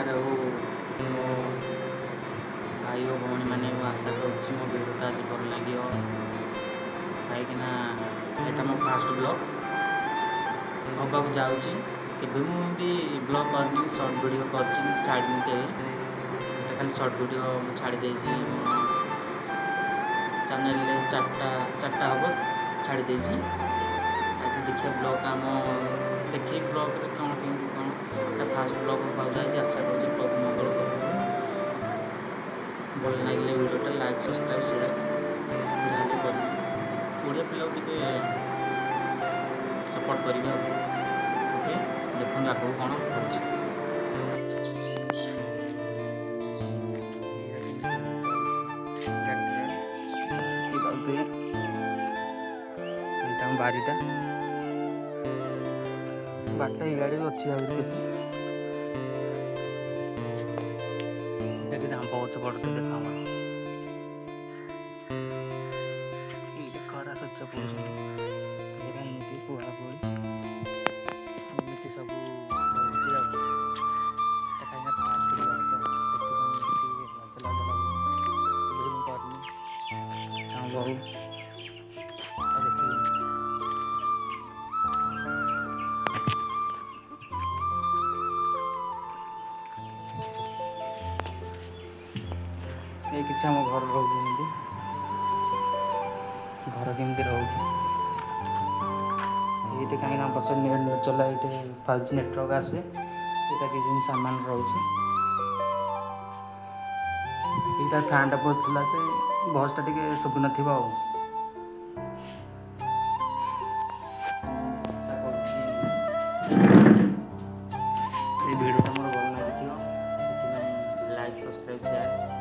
Jäger हो मो भाई और भौणी मैंने आशा करुँच मो भिडियोटा आज भल लगे कहीं यहाँ मो फास्ट ब्लॉग हाँ जाऊँगी केवे मुझे ब्लॉग कर सर्ट वीडियो कर छाड़ी के खाली सर्ट वीडियो छाड़ी चैनल चार्टा हम छाड़ी आज देखिए ब्लॉग आम देखिए ब्लॉग कौन केमती कौन फास्ट ब्लॉग पाऊँ आशा करूँ ब्लॉग मंगल भल लगे वीडियोटा लाइक सब्सक्राइब शेयर जहाँ भी कर ओडिया पिला सपोर्ट करेंगे ओके देखो आगे कौन हो बारीटा बारटा इे अच्छी देखिए आंब गच पड़ते देख ये खरा स्वच्छ पड़ती कुआपुई एमती सब बहुत ये किसी आम घर रोचे घर केमती रोचे ये कहीं पचार नेट चला ये 5G नेटवर्क आसे यहाँ किसी सामान रोचे यहाँ फैनटा पड़ता भसटा टे शुभु न भिडियोटा मोर भल लगी लाइक सब्सक्राइब शेयर